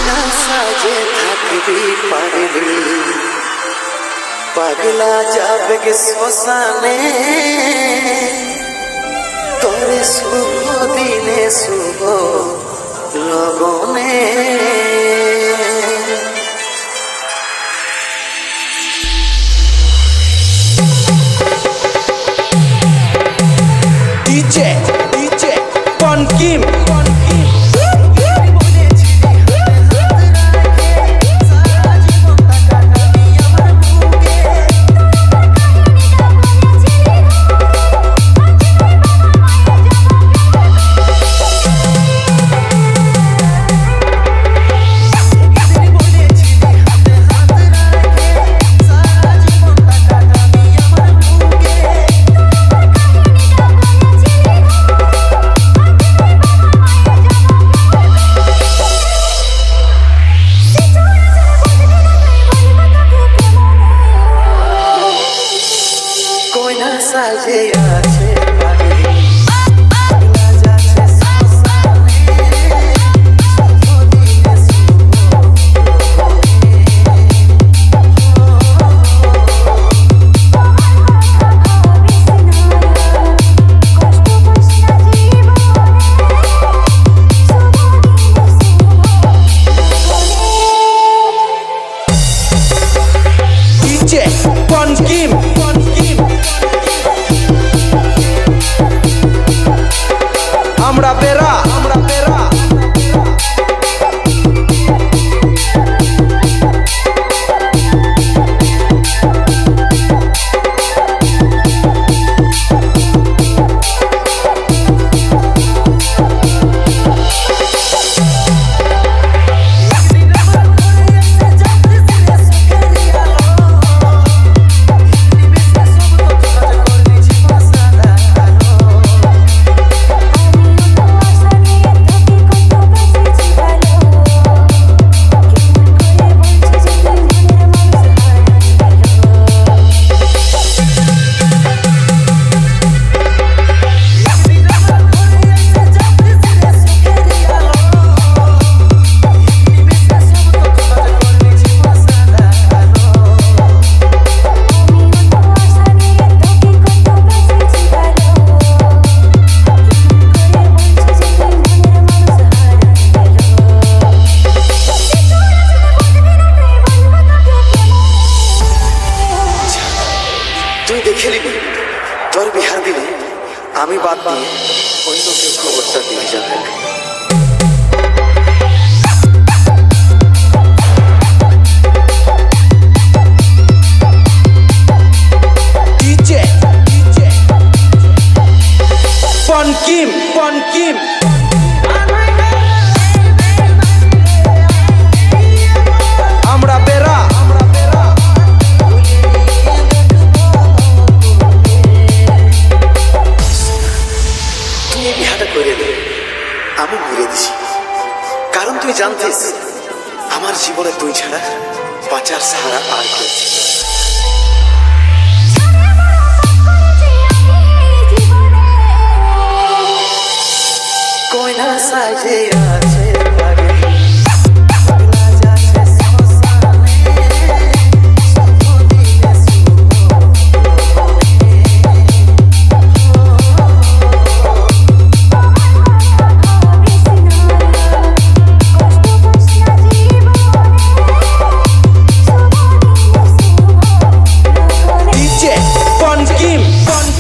না সাজে থাকবি পাগলি পাগলা যাবে গে শ্মশানে তোরে শুভ দিনে শুভ লগনে DJ Bonkim সাজে আছে Bonkim আমরা বেরা তুই দেখে নিবি তোর বিহার দিলে আমি বাদ দিয়ে অন্য কেউ খবরটা দিয়ে যাবে Bonkim আমরা বেরা তুই বিহাটা করে দে আমি ঘুরে দিছি কারণ তুই জানতিস আমার জীবনে তুই ছাড়া বাঁচার সাহারা আর কেউ কইনা সাজে আছে DJ Bonkim